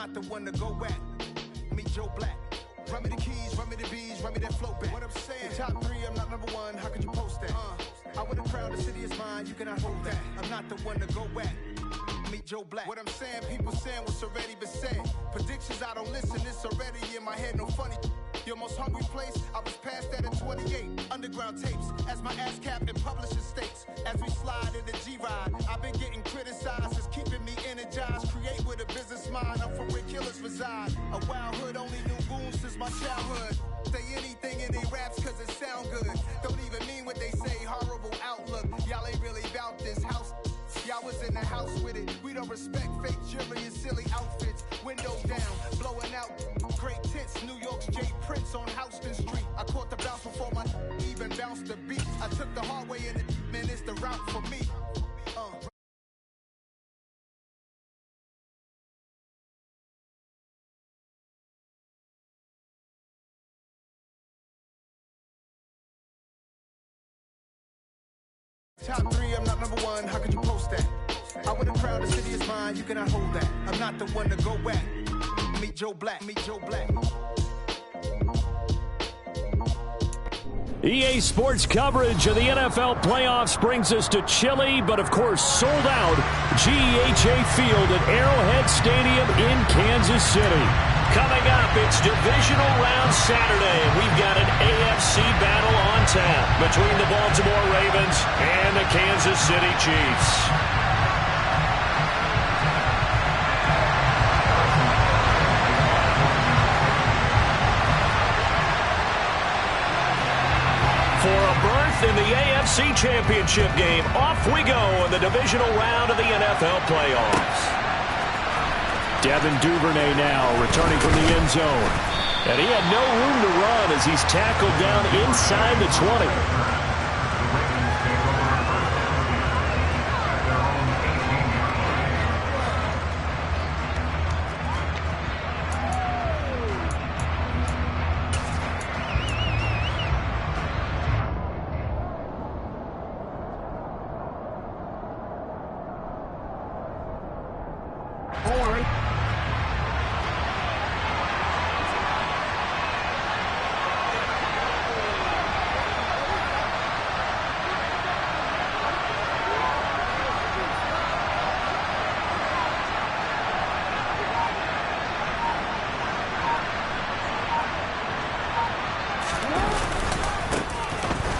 not the one to go at. Meet Joe Black. Run me the keys, run me the bees, run me that flow back. What I'm saying, top 3, I'm not number 1, how could you post that? I would have crowned the city is mine, you cannot hold that. I'm not the one to go at. Meet Joe Black. What I'm saying, people saying what's already been said. Predictions, I don't listen, it's already in my head, no funny. Your most hungry place, I was past that at 28. Underground tapes, as my ass captain publishing states. As we slide in the G-Ride, I've been getting criticized, it's keeping me energized. Create with a business mind, I'm from where killers reside. A wild hood, only knew goons since my childhood. Say anything in they raps cause it sound good. Don't even mean what they say, horrible outlook. Y'all ain't really about this house. Y'all was in the house with it. We don't respect fake jewelry and silly outfits. Window down, blowing out great tits. New York's Jay Prince on Houston Street. I caught the bounce before my even bounced the beat. I took the hard way in it, man, it's the route for me. Top 3, I'm not number 1, how could you post that? I would have crowned the city is mine, you cannot hold that. I'm not the one to go at. Meet Joe Black, meet Joe Black. EA Sports coverage of the NFL playoffs brings us to chilly, but of course sold out GEHA Field at Arrowhead Stadium in Kansas City. Coming up, it's Divisional Round Saturday, and we've got an AFC battle on tap between the Baltimore Ravens and the Kansas City Chiefs. For a berth in the AFC Championship game, off we go in the Divisional Round of the NFL playoffs. Devin Duvernay now returning from the end zone. And he had no room to run as he's tackled down inside the 20.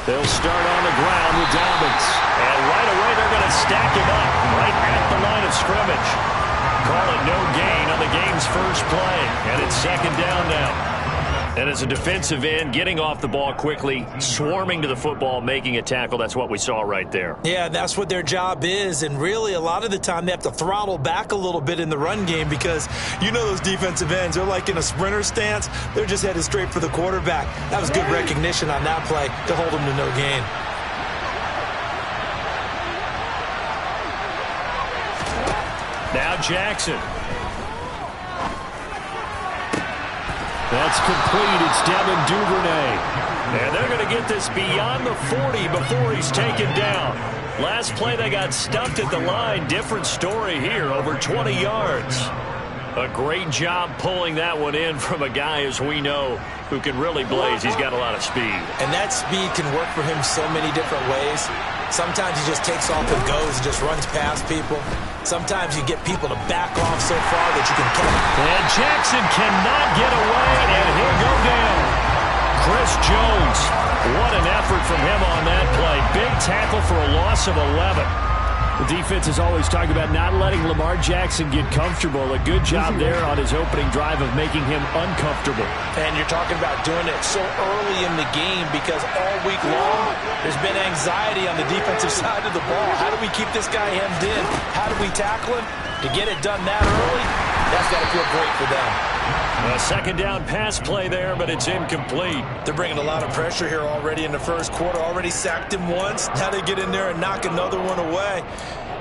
They'll start on the ground with Dobbins. And right away they're going to stack him up right at the line of scrimmage. Call it no gain on the game's first play. And it's second down now. And as a defensive end, getting off the ball quickly, swarming to the football, making a tackle, that's what we saw right there. Yeah, that's what their job is. And really, a lot of the time, they have to throttle back a little bit in the run game because you know those defensive ends, they're like in a sprinter stance. They're just headed straight for the quarterback. That was good recognition on that play to hold them to no gain. Now Jackson. That's complete. It's Devin Duvernay. And they're going to get this beyond the 40 before he's taken down. Last play they got stuffed at the line. Different story here, over 20 yards. A great job pulling that one in from a guy, as we know, who can really blaze. He's got a lot of speed. And that speed can work for him so many different ways. Sometimes he just takes off and goes and just runs past people. Sometimes you get people to back off so far that you can catch him. And Jackson cannot get away, and he'll go down. Chris Jones, what an effort from him on that play. Big tackle for a loss of 11. The defense is always talking about not letting Lamar Jackson get comfortable. A good job there on his opening drive of making him uncomfortable. And you're talking about doing it so early in the game because all week long there's been anxiety on the defensive side of the ball. How do we keep this guy hemmed in? How do we tackle him? To get it done that early, that's got to feel great for them. A second down pass play there, but it's incomplete. They're bringing a lot of pressure here already in the first quarter. Already sacked him once. Now they get in there and knock another one away.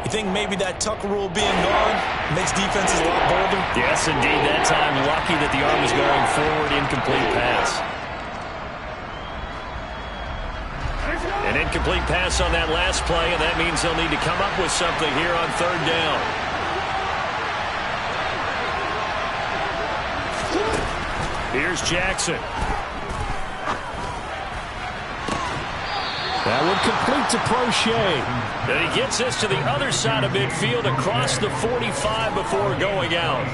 You think maybe that tuck rule being gone makes defenses a lot bolder? Yes, indeed. That time, lucky that the arm was going forward. Incomplete pass. An incomplete pass on that last play, and that means they'll need to come up with something here on third down. Here's Jackson. That one complete to Prochet. And he gets this to the other side of midfield across the 45 before going out.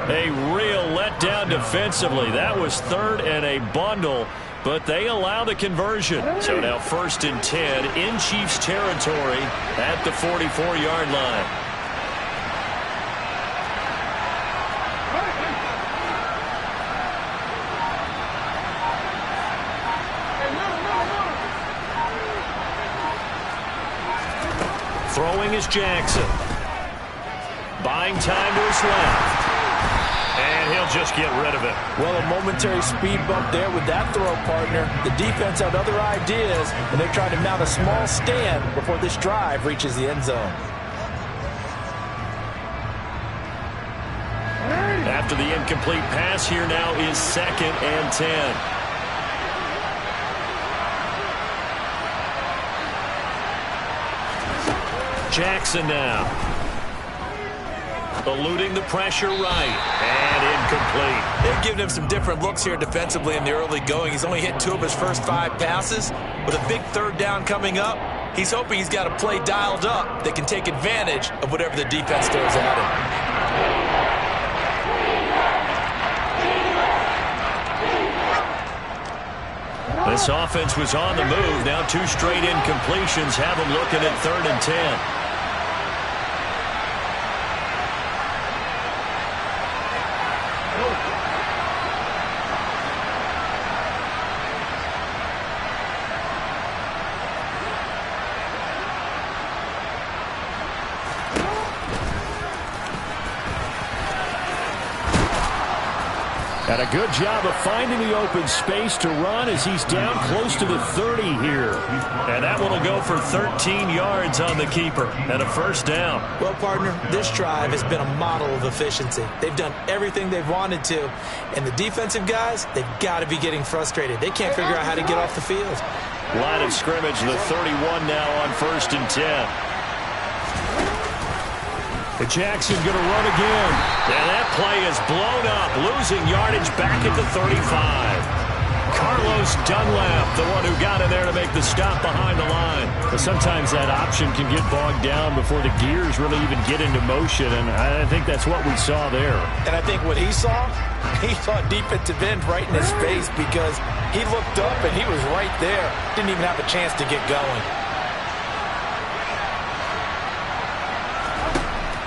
A real letdown defensively. That was third and a bundle, but they allow the conversion. So now 1st and 10 in Chiefs territory at the 44-yard line. Throwing is Jackson. Buying time to his left. And he'll just get rid of it. Well, a momentary speed bump there with that throw, partner. The defense had other ideas, and they're trying to mount a small stand before this drive reaches the end zone. After the incomplete pass, here now is 2nd and 10. Jackson now. Eluding the pressure right. And incomplete. They've given him some different looks here defensively in the early going. He's only hit 2 of his first 5 passes. With a big 3rd down coming up, he's hoping he's got a play dialed up that can take advantage of whatever the defense throws at him. This offense was on the move. Now 2 straight incompletions have them looking at 3rd and 10. Got a good job of finding the open space to run as he's down close to the 30 here. And that one will go for 13 yards on the keeper and a 1st down. Well, partner, this drive has been a model of efficiency. They've done everything they've wanted to. And the defensive guys, they've got to be getting frustrated. They can't figure out how to get off the field. Line of scrimmage, the 31 now on 1st and 10. Jackson going to run again. And that play is blown up, losing yardage back at the 35. Carlos Dunlap, the one who got in there to make the stop behind the line. But sometimes that option can get bogged down before the gears really even get into motion, and I think that's what we saw there. And I think what he saw defensive end right in his face because he looked up and he was right there. Didn't even have a chance to get going.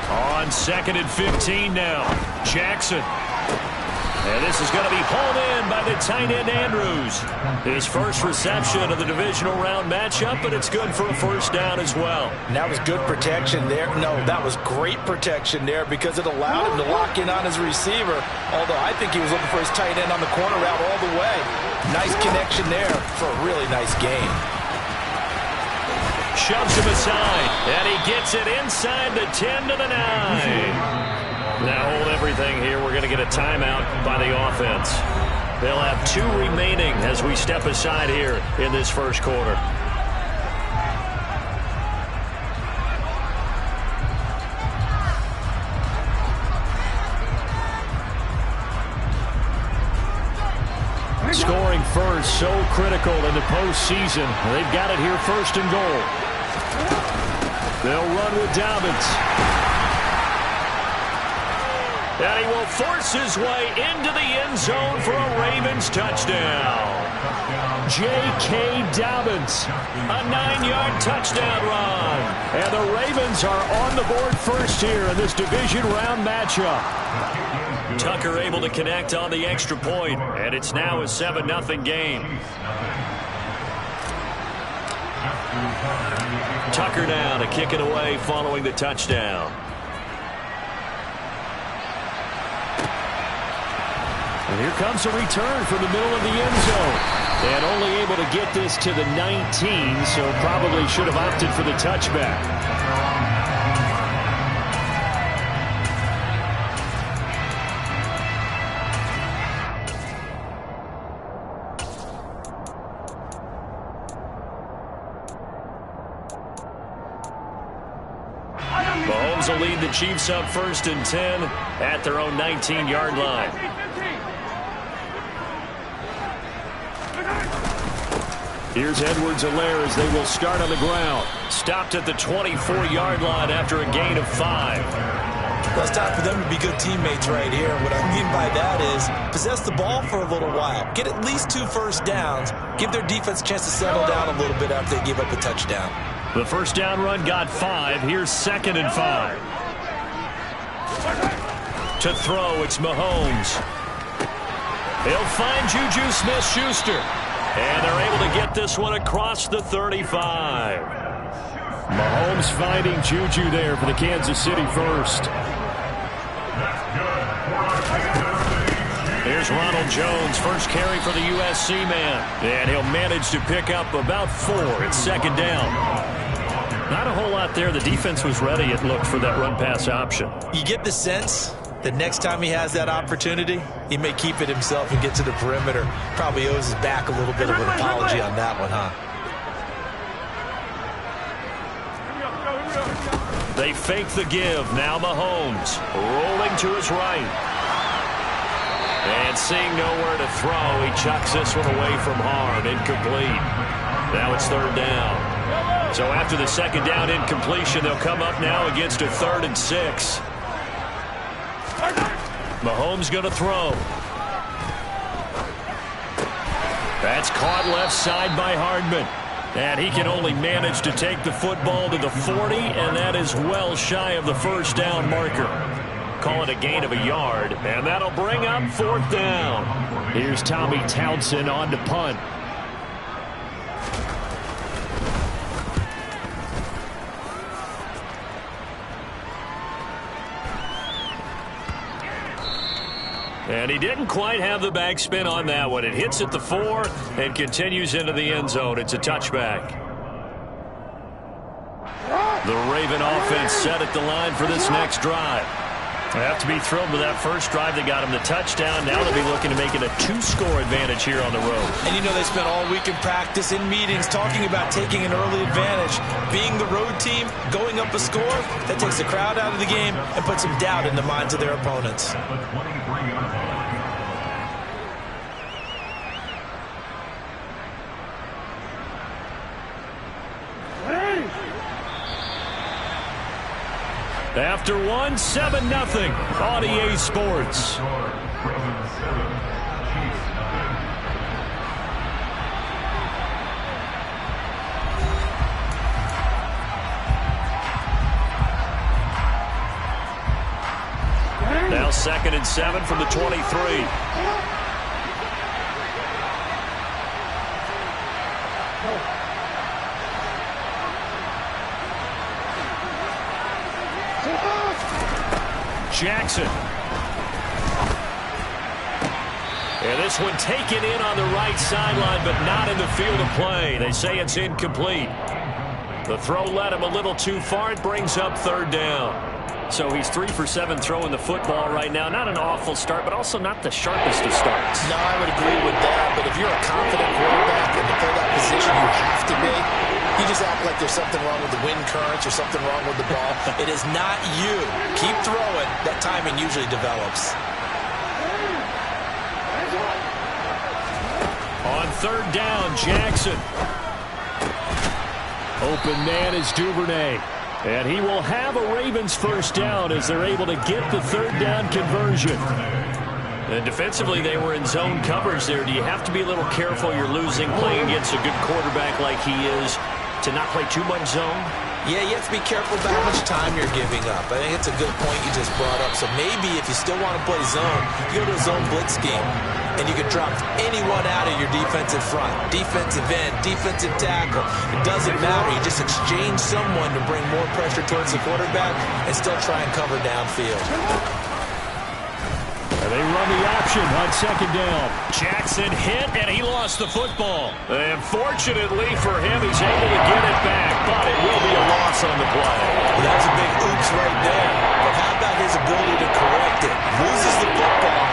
On 2nd and 15 now. Jackson. And this is going to be hauled in by the tight end Andrews. His first reception of the divisional round matchup, but it's good for a 1st down as well. And that was good protection there. No, that was great protection there because it allowed him to lock in on his receiver. Although I think he was looking for his tight end on the corner route all the way. Nice connection there for a really nice game. Shoves him aside, and he gets it inside the 10 to the 9. Now hold everything here. We're going to get a timeout by the offense. They'll have 2 remaining as we step aside here in this 1st quarter. Scoring first, so critical in the postseason. They've got it here 1st and goal. They'll run with Dobbins. And he will force his way into the end zone for a Ravens touchdown. J.K. Dobbins, a 9-yard touchdown run. And the Ravens are on the board first here in this division round matchup. Tucker able to connect on the extra point, and it's now a 7-0 game. Tucker now to kick it away following the touchdown. And here comes a return from the middle of the end zone. And only able to get this to the 19, so probably should have opted for the touchback. Mahomes will lead the Chiefs up 1st and 10 at their own 19-yard line. Here's Edwards-Helaire as they will start on the ground. Stopped at the 24-yard line after a gain of 5. Well, it's time for them to be good teammates right here. What I mean by that is possess the ball for a little while. Get at least 2 first downs. Give their defense a chance to settle down a little bit after they give up a touchdown. The first down run got 5. Here's 2nd and 5. To throw, it's Mahomes. He'll find Juju Smith-Schuster. And they're able to get this one across the 35. Mahomes finding Juju there for the Kansas City first. Here's Ronald Jones, first carry for the USC man. And he'll manage to pick up about 4. It's 2nd down. Not a whole lot there. The defense was ready, it looked, for that run-pass option. You get the sense that next time he has that opportunity, he may keep it himself and get to the perimeter. Probably owes his back a little bit of an apology on that one, huh? They fake the give. Now Mahomes rolling to his right. And seeing nowhere to throw, he chucks this one away from harm. Incomplete. Now it's 3rd down. So after the 2nd down incompletion, they'll come up now against a 3rd and 6. Mahomes going to throw. That's caught left side by Hardman. And he can only manage to take the football to the 40, and that is well shy of the first down marker. Call it a gain of a yard, and that'll bring up 4th down. Here's Tommy Townsend on to punt. And he didn't quite have the backspin on that one. It hits at the 4 and continues into the end zone. It's a touchback. The Raven offense set at the line for this next drive. They have to be thrilled with that first drive that got him the touchdown. Now they'll be looking to make it a 2-score advantage here on the road. And you know they spent all week in practice, in meetings, talking about taking an early advantage. Being the road team, going up a score, that takes the crowd out of the game and puts some doubt in the minds of their opponents. After 1, 7-0 on EA Sports. Now 2nd and 7 from the 23. Jackson. And this one taken in on the right sideline, but not in the field of play. They say it's incomplete. The throw led him a little too far. It brings up 3rd down. So he's 3 for 7 throwing the football right now. Not an awful start, but also not the sharpest of starts. No, I would agree with that. But if you're a confident quarterback and to play that position, you have to be. You just act like there's something wrong with the wind currents or something wrong with the ball. It is not you. Keep throwing. That timing usually develops. On 3rd down, Jackson. Open man is Duvernay. And he will have a Ravens first down as they're able to get the 3rd down conversion. And defensively, they were in zone coverage there. Do you have to be a little careful? You're losing playing against a good quarterback like he is to not play too much zone? Yeah, you have to be careful about how much time you're giving up. I think it's a good point you just brought up. So maybe if you still want to play zone, you go to a zone blitz scheme. And you can drop anyone out of your defensive front. Defensive end, defensive tackle. It doesn't matter. You just exchange someone to bring more pressure towards the quarterback and still try and cover downfield. And they run the option on 2nd down. Jackson hit, and he lost the football. And fortunately for him, he's able to get it back. But it will be a loss on the play. Well, that's a big oops right there. But how about his ability to correct it? Loses the football,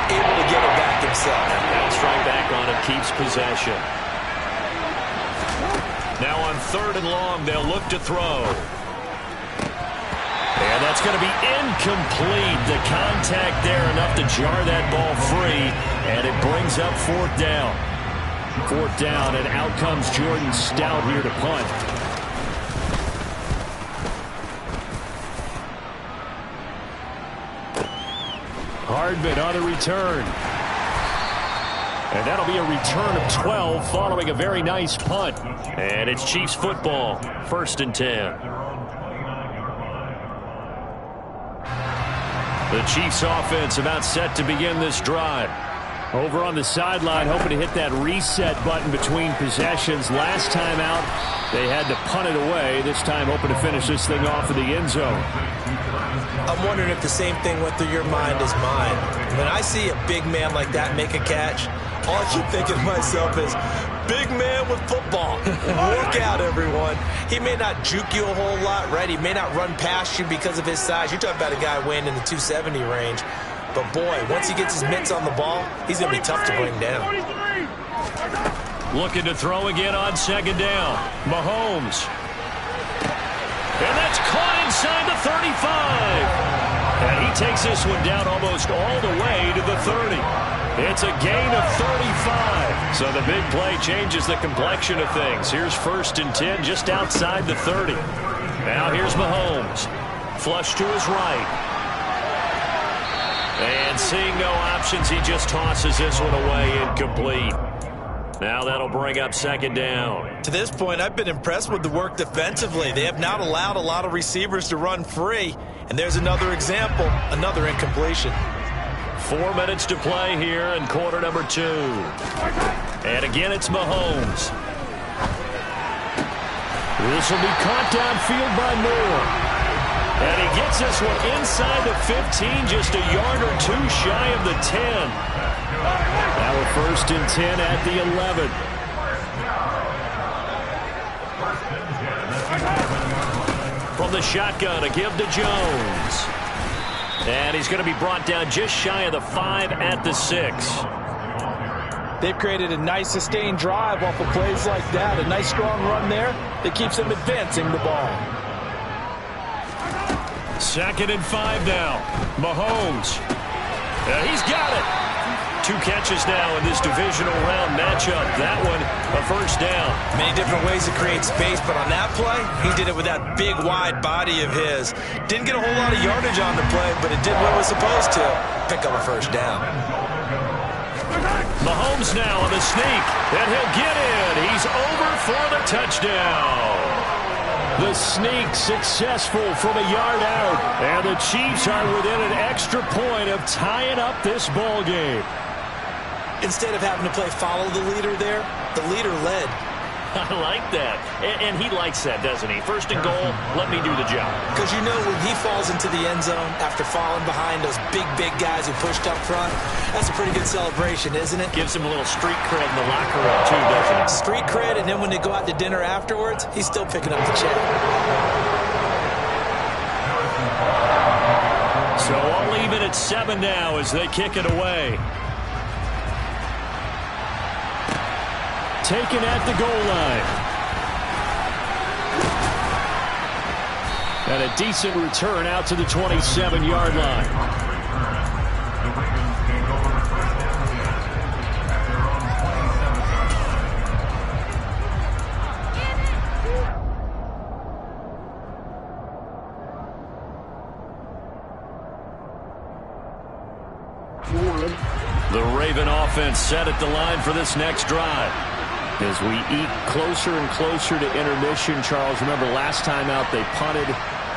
able to get it back himself. Bounce right back on him, keeps possession. Now on 3rd and long, they'll look to throw. And that's going to be incomplete. The contact there enough to jar that ball free, and it brings up 4th down. 4th down, and out comes Jordan Stout here to punt. Hardman on the return. And that'll be a return of 12 following a very nice punt. And it's Chiefs football, 1st and 10. The Chiefs offense about set to begin this drive. Over on the sideline, hoping to hit that reset button between possessions. Last time out, they had to punt it away. This time, hoping to finish this thing off in the end zone. I'm wondering if the same thing went through your mind as mine. When I see a big man like that make a catch, all I keep thinking to myself is, big man with football. Work out, everyone. He may not juke you a whole lot, right? He may not run past you because of his size. You're talking about a guy weighing in the 270 range. But, boy, once he gets his mitts on the ball, he's going to be tough to bring down. Looking to throw again on 2nd down. Mahomes. And that's caught inside the 35. And he takes this one down almost all the way to the 30. It's a gain of 35. So the big play changes the complexion of things. Here's 1st and 10 just outside the 30. Now here's Mahomes. Flush to his right. And seeing no options, he just tosses this one away incomplete. Now that'll bring up 2nd down. To this point, I've been impressed with the work defensively. They have not allowed a lot of receivers to run free. And there's another example, another incompletion. 4 minutes to play here in quarter number 2. And again, it's Mahomes. This will be caught downfield by Moore. And he gets this one inside the 15, just a yard or 2 shy of the 10. Now we're 1st and 10 at the 11. From the shotgun, a give to Jones. And he's going to be brought down just shy of the 5 at the 6. They've created a nice sustained drive off of plays like that. A nice strong run there that keeps them advancing the ball. 2nd and 5 now. Mahomes. He's got it. 2 catches now in this divisional round matchup. That one, a 1st down. Many different ways to create space, but on that play, he did it with that big, wide body of his. Didn't get a whole lot of yardage on the play, but it did what it was supposed to. Pick up a 1st down. Mahomes now on the sneak, and he'll get in. He's over for the touchdown. The sneak successful from a yard out, and the Chiefs are within an extra point of tying up this ball game. Instead of having to play follow the leader there, the leader led. I like that. And he likes that, doesn't he? 1st and goal, let me do the job. Because you know when he falls into the end zone after falling behind those big guys who pushed up front, that's a pretty good celebration, isn't it? Gives him a little street cred in the locker room, too, doesn't it? Street cred, and then when they go out to dinner afterwards, he's still picking up the check. So I'll leave it at 7 now as they kick it away. Taken at the goal line. And a decent return out to the 27-yard line. The Raven offense set at the line for this next drive. As we eke closer and closer to intermission, Charles, remember last time out they punted.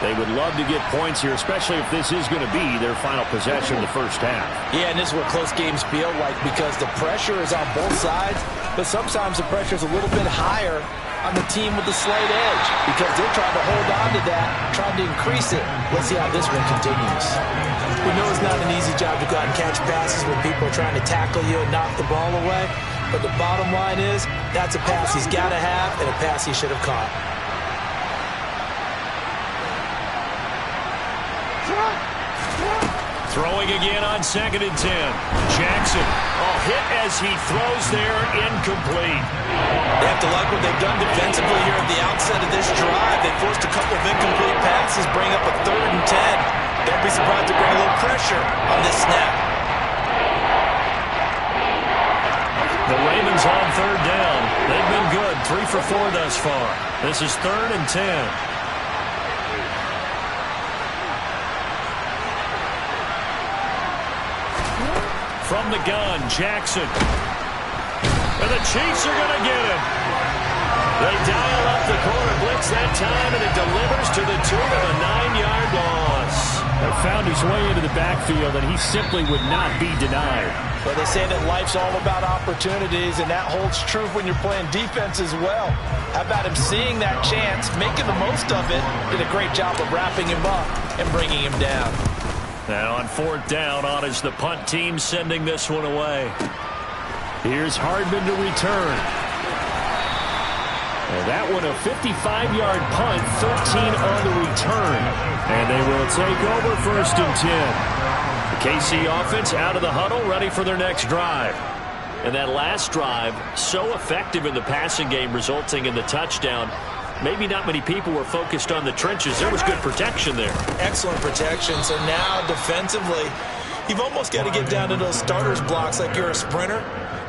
They would love to get points here, especially if this is going to be their final possession of the 1st half. Yeah, and this is what close games feel like because the pressure is on both sides, but sometimes the pressure is a little bit higher on the team with the slight edge because they're trying to hold on to that, trying to increase it. Let's see how this one continues. We know it's not an easy job to go out and catch passes when people are trying to tackle you and knock the ball away. But the bottom line is, that's a pass he's got to have and a pass he should have caught. Throwing again on 2nd and 10. Jackson, hit as he throws there, incomplete. They have to like what they've done defensively here at the outset of this drive. They forced a couple of incomplete passes, bring up a 3rd and 10. Don't be surprised to bring a little pressure on this snap. The Ravens on third down. They've been good, 3 for 4 thus far. This is 3rd and 10. From the gun, Jackson. And the Chiefs are going to get him. They dial up the corner blitz that time, and it delivers to the tune of a 9-yard loss. They found his way into the backfield, and he simply would not be denied. But they say that life's all about opportunities, and that holds true when you're playing defense as well. How about him seeing that chance, making the most of it, did a great job of wrapping him up and bringing him down. Now on 4th down, on is the punt team sending this one away. Here's Hardman to return. And that one a 55-yard punt, 13 on the return. And they will take over 1st and 10. The KC offense out of the huddle, ready for their next drive. And that last drive, so effective in the passing game, resulting in the touchdown. Maybe not many people were focused on the trenches. There was good protection there. Excellent protection. So now defensively, you've almost got to get down to those starters blocks like you're a sprinter.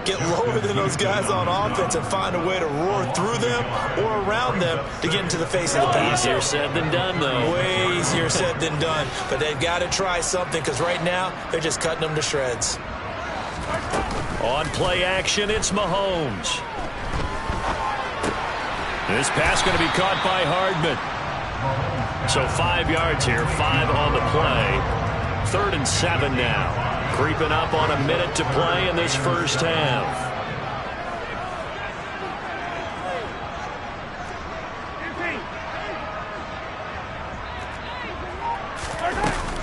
Get lower than those guys on offense and find a way to roar through them or around them to get into the face of the pass. Easier said than done, though. Way easier said than done. But they've got to try something because right now they're just cutting them to shreds. On play action, it's Mahomes. This pass going to be caught by Hardman. So 5 yards here, 5 on the play. 3rd and 7 now. Creeping up on a minute to play in this first half.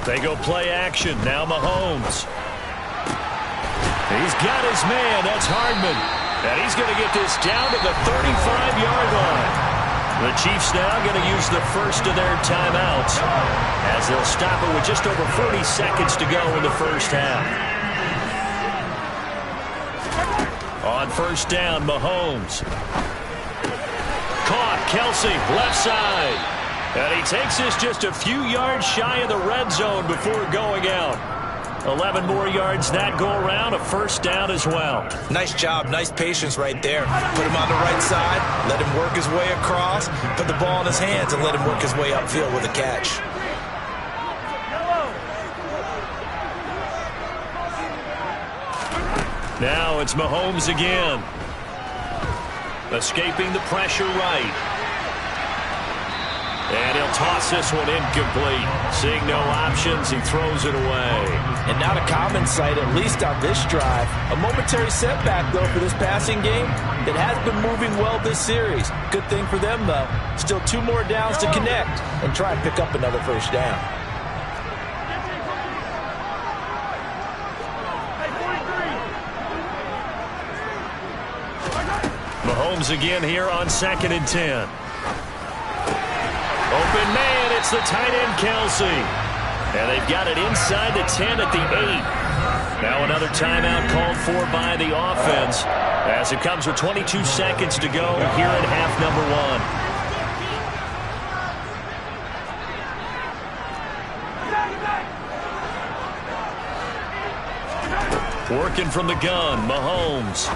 They go play action. Now Mahomes. He's got his man. That's Hardman. And he's going to get this down to the 35-yard line. The Chiefs now going to use the first of their timeouts as they'll stop it with just over 40 seconds to go in the first half. On 1st down, Mahomes. Caught, Kelsey, left side. And he takes this just a few yards shy of the red zone before going out. 11 more yards that go around, a 1st down as well. Nice job, nice patience right there. Put him on the right side, let him work his way across, put the ball in his hands, and let him work his way upfield with a catch. Now it's Mahomes again. Escaping the pressure right. And he'll toss this one incomplete. Seeing no options, he throws it away. And not a common sight, at least on this drive. A momentary setback, though, for this passing game. It has been moving well this series. Good thing for them, though. Still 2 more downs to connect and try and pick up another 1st down. Mahomes again here on 2nd and 10. Open man, it's the tight end, Kelsey. And they've got it inside the 10 at the 8. Now another timeout called for by the offense as it comes with 22 seconds to go here in half number 1. Working from the gun, Mahomes.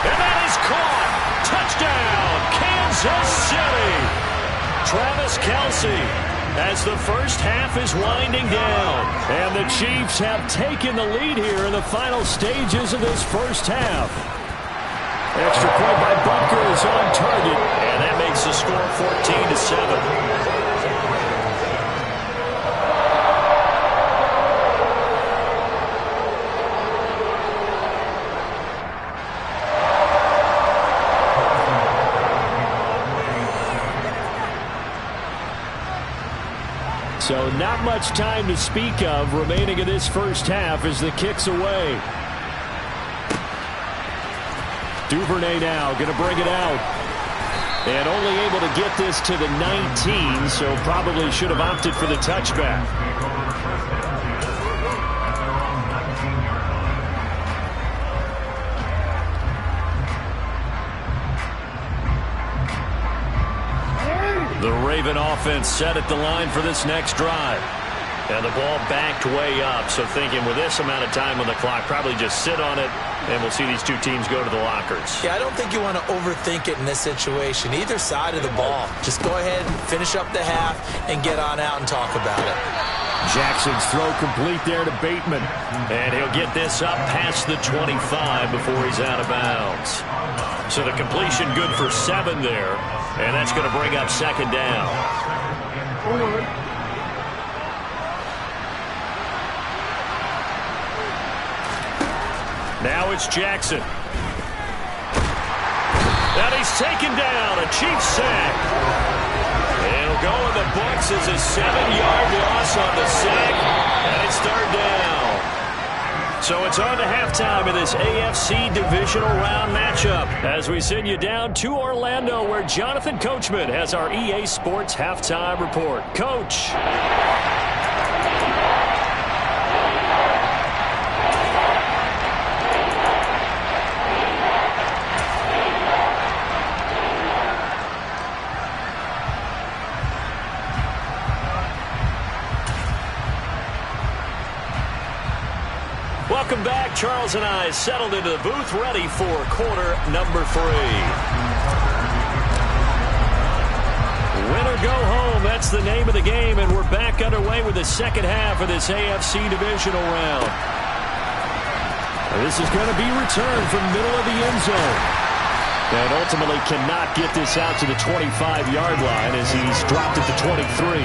And that is caught. Touchdown, Kansas City. Travis Kelsey as the first half is winding down. And the Chiefs have taken the lead here in the final stages of this first half. Extra point by Butker is on target. And that makes the score 14-7. So not much time to speak of remaining in this first half as the kick's away. Duvernay now going to bring it out. And only able to get this to the 19, so probably should have opted for the touchback. The Raven offense set at the line for this next drive. And the ball backed way up, so thinking with this amount of time on the clock, probably just sit on it And we'll see these two teams go to the lockers. Yeah, I don't think you want to overthink it in this situation. Either side of the ball. Just go ahead and finish up the half and get on out and talk about it. Jackson's throw complete there to Bateman. And he'll get this up past the 25 before he's out of bounds. So the completion good for 7 there. And that's going to bring up second down. Now it's Jackson. And he's taken down. A Chiefs sack. It'll go in the books as a 7-yard loss on the sack. And it's third down. So it's on to halftime in this AFC Divisional Round matchup as we send you down to Orlando where Jonathan Coachman has our EA Sports Halftime Report. Coach. Welcome back. Charles and I settled into the booth ready for quarter number 3. Win or go home, that's the name of the game, and we're back underway with the second half of this AFC Divisional Round. This is going to be returned from middle of the end zone. And ultimately cannot get this out to the 25-yard line as he's dropped it to 23.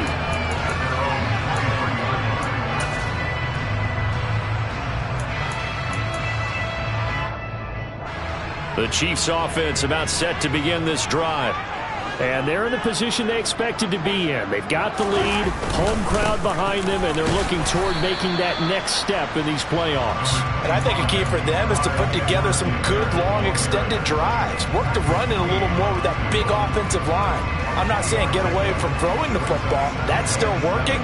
The Chiefs offense about set to begin this drive. And they're in the position they expected to be in. They've got the lead, home crowd behind them, and they're looking toward making that next step in these playoffs. And I think a key for them is to put together some good, long, extended drives. Work the run in a little more with that big offensive line. I'm not saying get away from throwing the football. That's still working.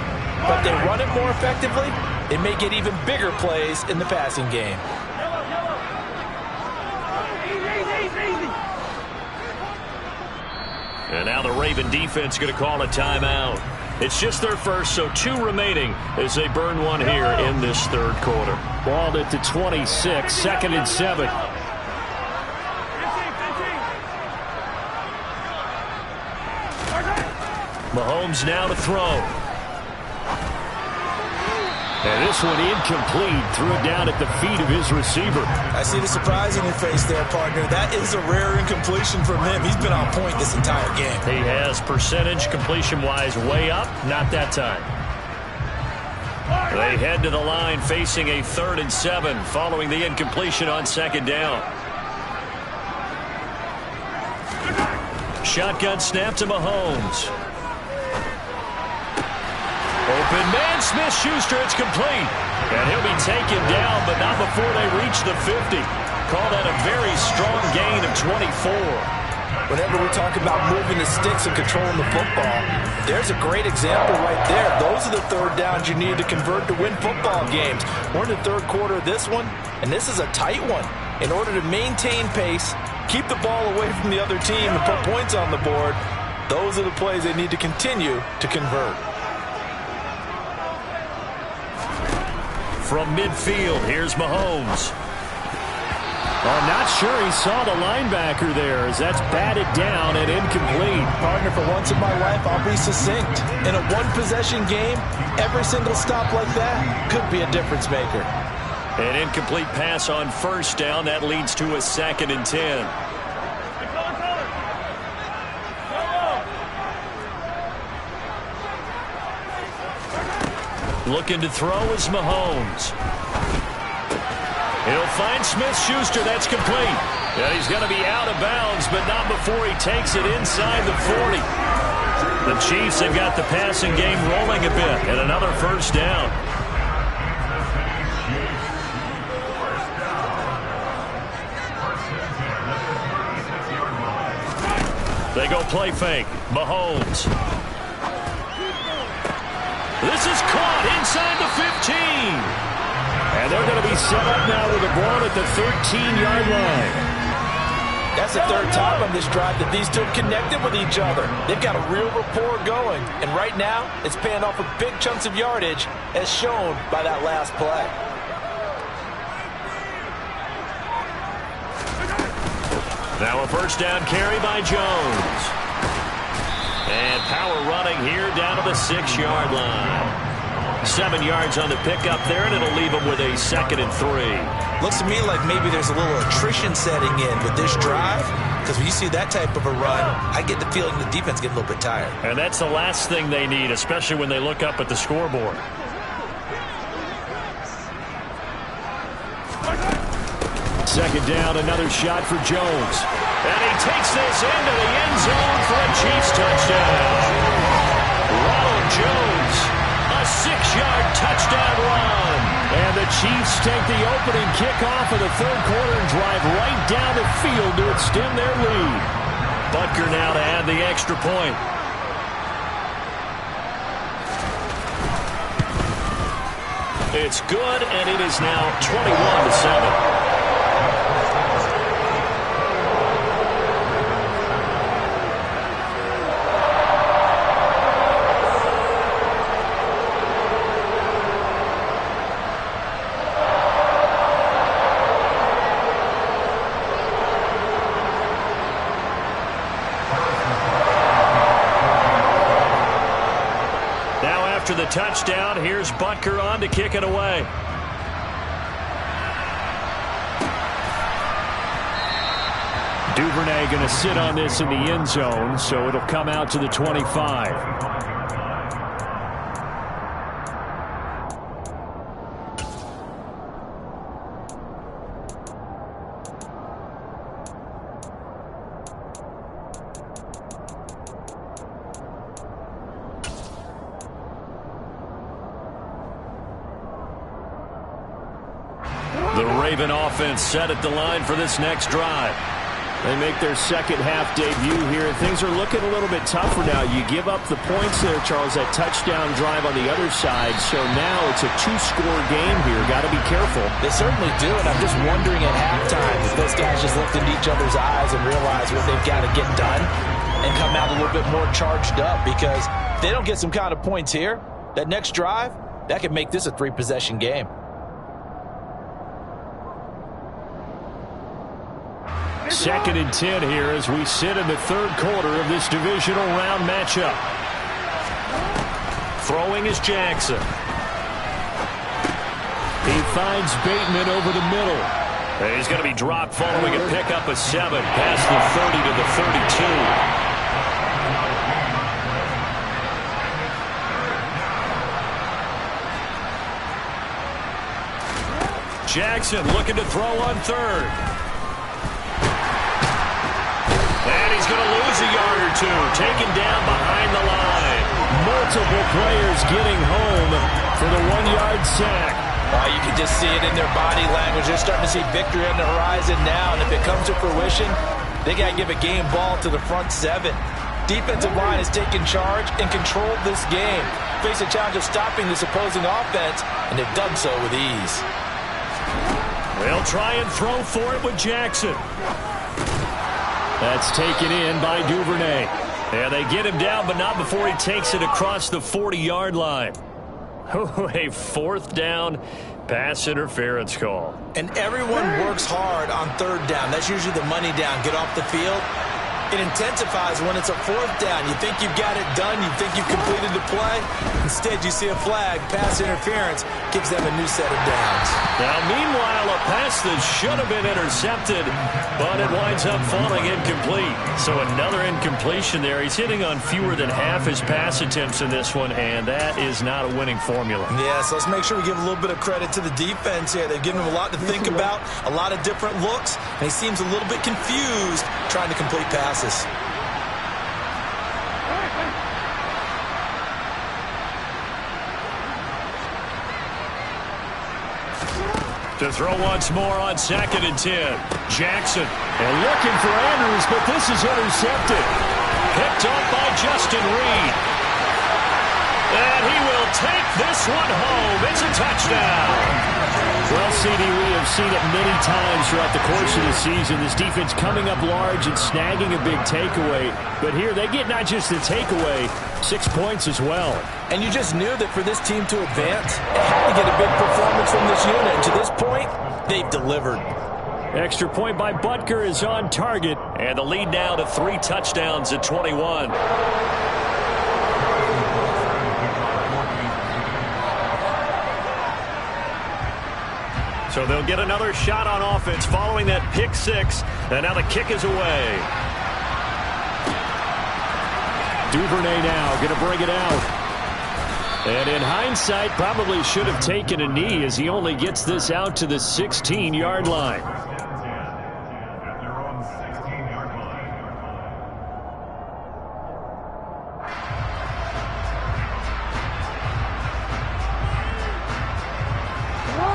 But if they run it more effectively, they may get even bigger plays in the passing game. And now the Raven defense going to call a timeout. It's just their first, so 2 remaining as they burn one here in this third quarter. Balled at the 26, second and 7. Mahomes now to throw. And this one incomplete. Threw it down at the feet of his receiver. I see the surprise in your face there, partner. That is a rare incompletion from him. He's been on point this entire game. He has percentage completion-wise way up. Not that time. They head to the line facing a 3rd and 7 following the incompletion on second down. Shotgun snap to Mahomes. Open man, Smith-Schuster, it's complete. And he'll be taken down, but not before they reach the 50. Call that a very strong gain of 24. Whenever we talk about moving the sticks and controlling the football, there's a great example right there. Those are the third downs you need to convert to win football games. We're in the third quarter of this one, and this is a tight one. In order to maintain pace, keep the ball away from the other team, and put points on the board, those are the plays they need to continue to convert. From midfield, here's Mahomes. I'm not sure he saw the linebacker there as that's batted down and incomplete. Partner, for once in my life, I'll be succinct. In a one-possession game, every single stop like that could be a difference maker. An incomplete pass on first down. That leads to a 2nd and 10. Looking to throw is Mahomes. He'll find Smith-Schuster. That's complete. And he's going to be out of bounds, but not before he takes it inside the 40. The Chiefs have got the passing game rolling a bit, and another first down. They go play fake. Mahomes. This is caught inside the 15. And they're going to be set up now with the ball at the 13-yard line. That's the third time on this drive that these two have connected with each other. They've got a real rapport going. And right now, it's paying off with big chunks of yardage, as shown by that last play. Now a first down carry by Jones. And power running here down to the 6-yard line. 7 yards on the pickup there, and it'll leave them with a 2nd and 3. Looks to me like maybe there's a little attrition setting in with this drive, because when you see that type of a run, I get the feeling the defense getting a little bit tired. And that's the last thing they need, especially when they look up at the scoreboard. Second down, another shot for Jones. And he takes this into the end zone for a Chiefs touchdown. Ronald Jones, a 6-yard touchdown run. And the Chiefs take the opening kickoff of the third quarter and drive right down the field to extend their lead. Butker now to add the extra point. It's good, and it is now 21-7. After the touchdown, here's Butker on to kick it away. Duvernay going to sit on this in the end zone, so it'll come out to the 25. The Raven offense set at the line for this next drive. They make their second half debut here, and things are looking a little bit tougher now. You give up the points there, Charles, that touchdown drive on the other side, so now it's a 2-score game here. Got to be careful. They certainly do, and I'm just wondering at halftime if those guys just looked into each other's eyes and realize what they've got to get done and come out a little bit more charged up, because if they don't get some kind of points here, that next drive, that could make this a 3-possession game. Second and 10 here as we sit in the third quarter of this divisional round matchup. Throwing is Jackson. He finds Bateman over the middle. And he's going to be dropped following a pickup of 7 past the 30 to the 32. Jackson looking to throw on third. And he's going to lose a yard or two, taken down behind the line. Multiple players getting home for the 1-yard sack. You can just see it in their body language. They're starting to see victory on the horizon now, and if it comes to fruition, they got to give a game ball to the front 7. Defensive line has taken charge and controlled this game. Face a challenge of stopping this opposing offense, and they've done so with ease. They'll try and throw for it with Jackson. That's taken in by Duvernay. Yeah, they get him down, but not before he takes it across the 40-yard line. A 4th down pass interference call. And everyone works hard on 3rd down. That's usually the money down. Get off the field. It intensifies when it's a 4th down. You think you've got it done. You think you've completed the play. Instead, you see a flag. Pass interference gives them a new set of downs. Now, meanwhile, a pass that should have been intercepted, but it winds up falling incomplete. So another incompletion there. He's hitting on fewer than half his pass attempts in this one, and that is not a winning formula. Yeah, so let's make sure we give a little bit of credit to the defense here. They've given him a lot to think about, a lot of different looks, and he seems a little bit confused trying to complete passes. To throw once more on 2nd and 10. Jackson. And looking for Andrews, but this is intercepted. Picked up by Justin Reed. And he will take this one home. It's a touchdown. Well, CD, we have seen it many times throughout the course of the season. This defense coming up large and snagging a big takeaway. But here, they get not just the takeaway, 6 points as well. And you just knew that for this team to advance, it had to get a big performance from this unit. And to this point, they've delivered. Extra point by Butker is on target. And the lead now to 3 touchdowns at 21. So they'll get another shot on offense following that pick 6. And now the kick is away. Duvernay now going to bring it out. And in hindsight, probably should have taken a knee as he only gets this out to the 16-yard line.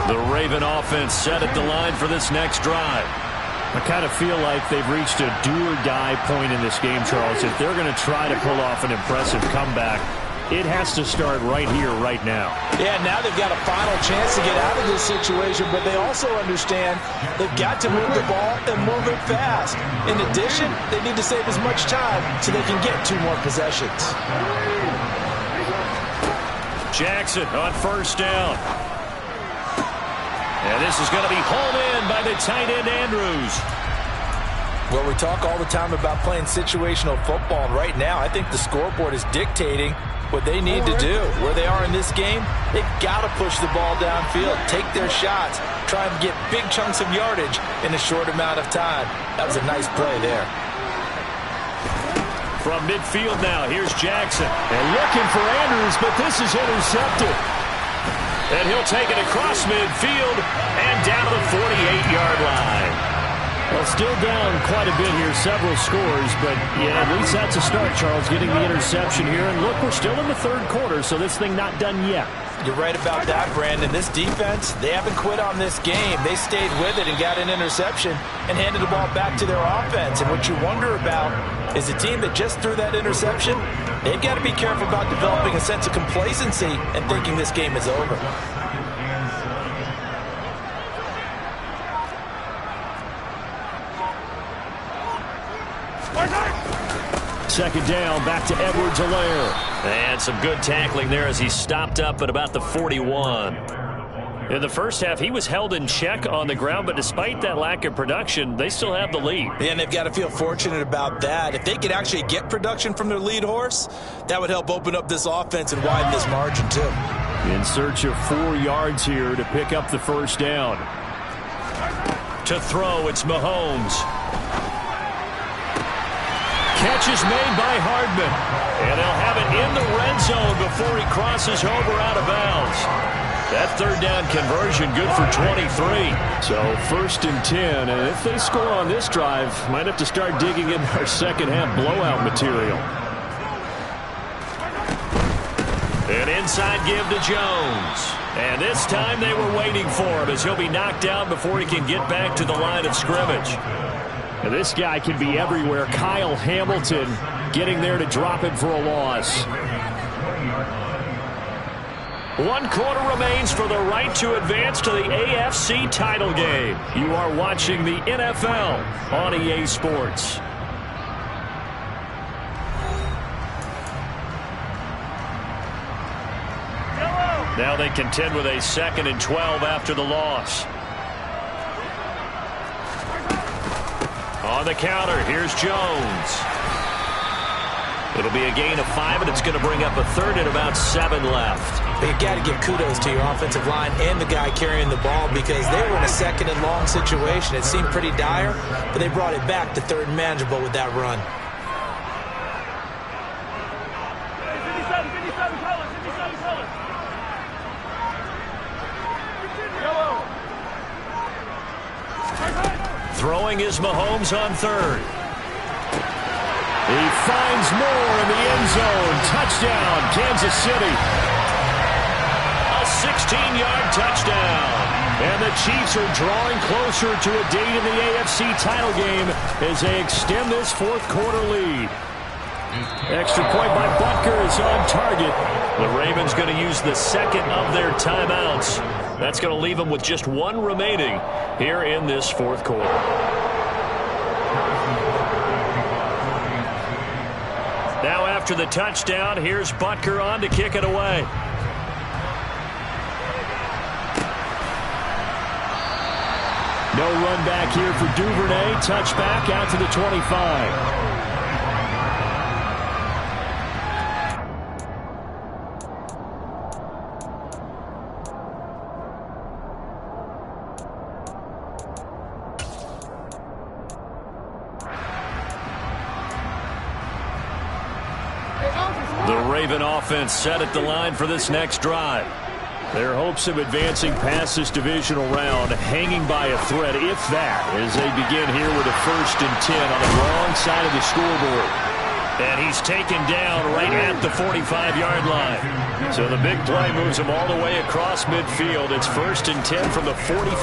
The Raven offense set at the line for this next drive. I kind of feel like they've reached a do-or-die point in this game, Charles. If they're going to try to pull off an impressive comeback, it has to start right here, right now. Yeah, now they've got a final chance to get out of this situation, but they also understand they've got to move the ball and move it fast. In addition, they need to save as much time so they can get 2 more possessions. Jackson on first down. And this is going to be hauled in by the tight end, Andrews. Well, we talk all the time about playing situational football, and right now I think the scoreboard is dictating what they need to do. Where they are in this game, they've got to push the ball downfield, take their shots, try and get big chunks of yardage in a short amount of time. That was a nice play there. From midfield now, here's Jackson. And looking for Andrews, but this is intercepted. And he'll take it across midfield and down to the 48-yard line. Well, still down quite a bit here, several scores, but yeah, at least that's a start, Charles, getting the interception here. And look, we're still in the 3rd quarter, so this thing not done yet. You're right about that, Brandon. This defense, they haven't quit on this game. They stayed with it and got an interception and handed the ball back to their offense. And what you wonder about is a team that just threw that interception, they've got to be careful about developing a sense of complacency and thinking this game is over. Second down, back to Edwards-Helaire. And some good tackling there as he stopped up at about the 41. In the first half, he was held in check on the ground, but despite that lack of production, they still have the lead. Yeah, and they've got to feel fortunate about that. If they could actually get production from their lead horse, that would help open up this offense and widen this margin, too. In search of 4 yards here to pick up the first down. To throw, it's Mahomes. Catch is made by Hardman. And they'll have it in the red zone before he crosses over out of bounds. That 3rd down conversion good for 23. So 1st and 10. And if they score on this drive, might have to start digging in our second half blowout material. An inside give to Jones. And this time they were waiting for him as he'll be knocked down before he can get back to the line of scrimmage. And this guy can be everywhere. Kyle Hamilton getting there to drop it for a loss. 1 quarter remains for the right to advance to the AFC title game. You are watching the NFL on EA Sports. Now they contend with a 2nd and 12 after the loss. On the counter, here's Jones. It'll be a gain of 5, and it's going to bring up a 3rd and about 7 left. But you got to give kudos to your offensive line and the guy carrying the ball because they were in a 2nd and long situation. It seemed pretty dire, but they brought it back to 3rd and manageable with that run. Throwing is Mahomes on 3rd. He finds Moore in the end zone. Touchdown, Kansas City. A 16-yard touchdown. And the Chiefs are drawing closer to a date in the AFC title game as they extend this 4th quarter lead. Extra point by Butker is on target. The Ravens going to use the 2nd of their timeouts. That's going to leave them with just 1 remaining here in this 4th quarter. Now after the touchdown, here's Butker on to kick it away. No No run back here for Duvernay. Touchback out to the 25. The Raven offense set at the line for this next drive. Their hopes of advancing past this divisional round hanging by a thread, if that, as they begin here with a 1st and 10 on the wrong side of the scoreboard. And he's taken down right at the 45-yard line. So the big play moves him all the way across midfield. It's 1st and 10 from the 45.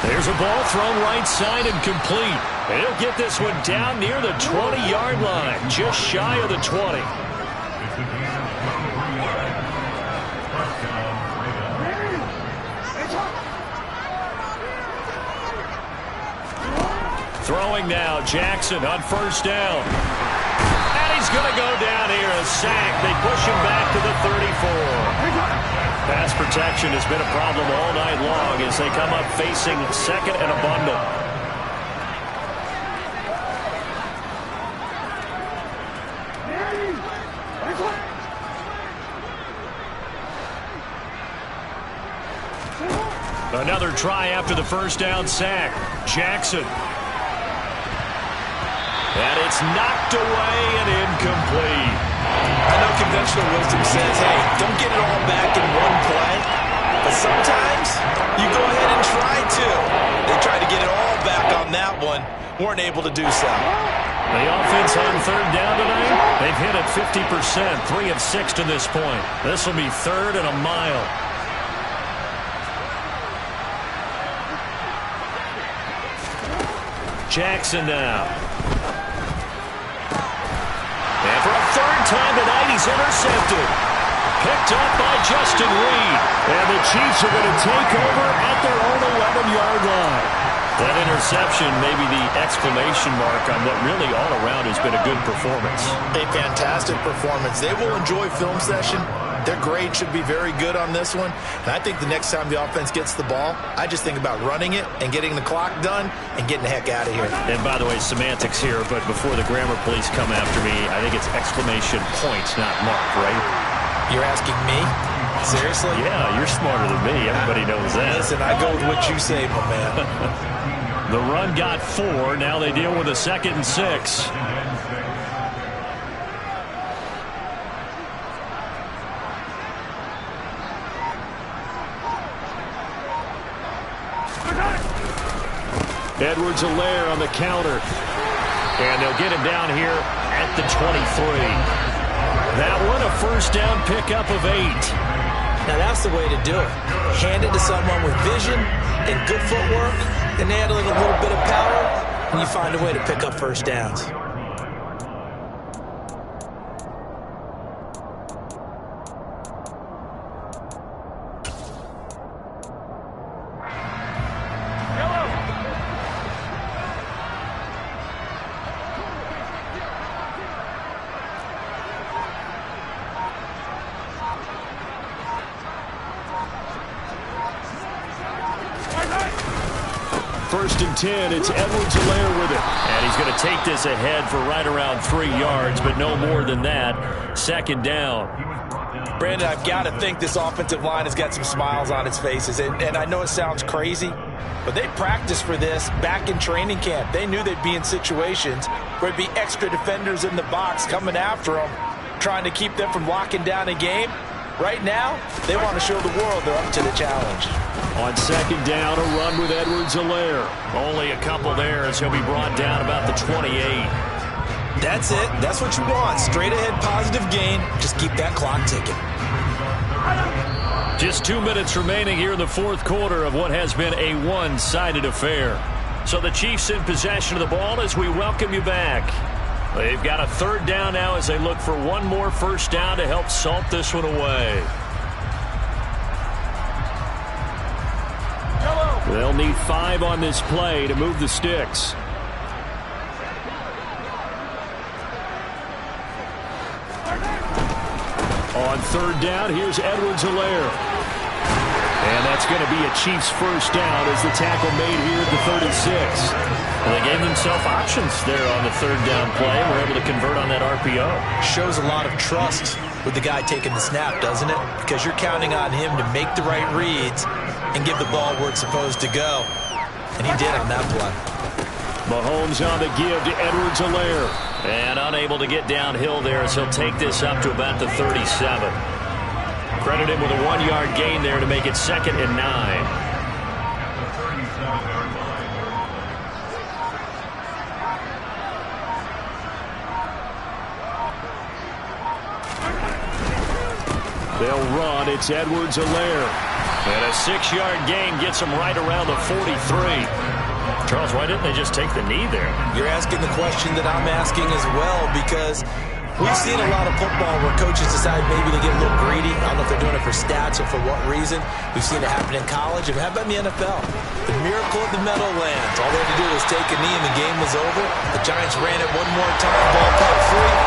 There's a ball thrown right side and complete. And he'll get this one down near the 20-yard line, just shy of the 20. Throwing now, Jackson on 1st down. And he's going to go down here, a sack. They push him back to the 34. Pass protection has been a problem all night long as they come up facing 2nd and a bundle. Another try after the 1st down sack. Jackson. And it's knocked away and incomplete. I know conventional wisdom says, hey, don't get it all back in one play. But sometimes you go ahead and try to. They tried to get it all back on that one. Weren't able to do so. The offense on 3rd down tonight, they've hit it 50%, 3 of 6 to this point. This will be 3rd and a mile. Jackson now. And for a 3rd time tonight, he's intercepted. Picked up by Justin Reed. And the Chiefs are going to take over at their own 11-yard line. That interception may be the exclamation mark on what really all around has been a good performance. A fantastic performance. They will enjoy film session. Their grade should be very good on this one. And I think the next time the offense gets the ball, I just think about running it and getting the clock done and getting the heck out of here. And by the way, semantics here, but before the grammar police come after me, I think it's exclamation points, not mark, right? You're asking me? Seriously? Yeah, you're smarter than me. Everybody knows that. Listen, I go with what you say, my man. The run got 4. Now they deal with a 2nd and 6. Edwards-Helaire on the counter. And they'll get him down here at the 23. That one, a 1st down pickup of 8. Now that's the way to do it. Hand it to someone with vision and good footwork, and add a little bit of power, and you find a way to pick up 1st downs. First and 10, it's Edwards-Helaire with it. And he's going to take this ahead for right around 3 yards, but no more than that. 2nd down. Brandon, I've got to think this offensive line has got some smiles on its faces. And I know it sounds crazy, but they practiced for this back in training camp. They knew they'd be in situations where there'd be extra defenders in the box coming after them, trying to keep them from locking down a game. Right now, they want to show the world they're up to the challenge. On 2nd down, a run with Edwards-Helaire. Only a couple there as he'll be brought down about the 28. That's it. That's what you want. Straight ahead positive gain. Just keep that clock ticking. Just 2 minutes remaining here in the 4th quarter of what has been a one-sided affair. So the Chiefs in possession of the ball as we welcome you back. They've got a 3rd down now as they look for one more 1st down to help salt this one away. They'll need 5 on this play to move the sticks. On 3rd down, here's Edwards-Helaire. And that's going to be a Chiefs first down as the tackle made here at the 36. Well, they gave themselves options there on the third down play and were able to convert on that RPO. Shows a lot of trust with the guy taking the snap, doesn't it? Because you're counting on him to make the right reads and give the ball where it's supposed to go. And he did on that play. Mahomes on the give to Edwards-Helaire. And unable to get downhill there as he'll take this up to about the 37. Credit him with a 1-yard gain there to make it 2nd and 9. They'll run. It's Edwards-Helaire. And a 6-yard gain gets him right around the 43. Charles, why didn't they just take the knee there? You're asking the question that I'm asking as well, because we've seen a lot of football where coaches decide maybe to get a little greedy. I don't know if they're doing it for stats or for what reason. We've seen it happen in college. How about in the NFL? The miracle of the Meadowlands. All they had to do was take a knee and the game was over. The Giants ran it one more time. Ball caught free.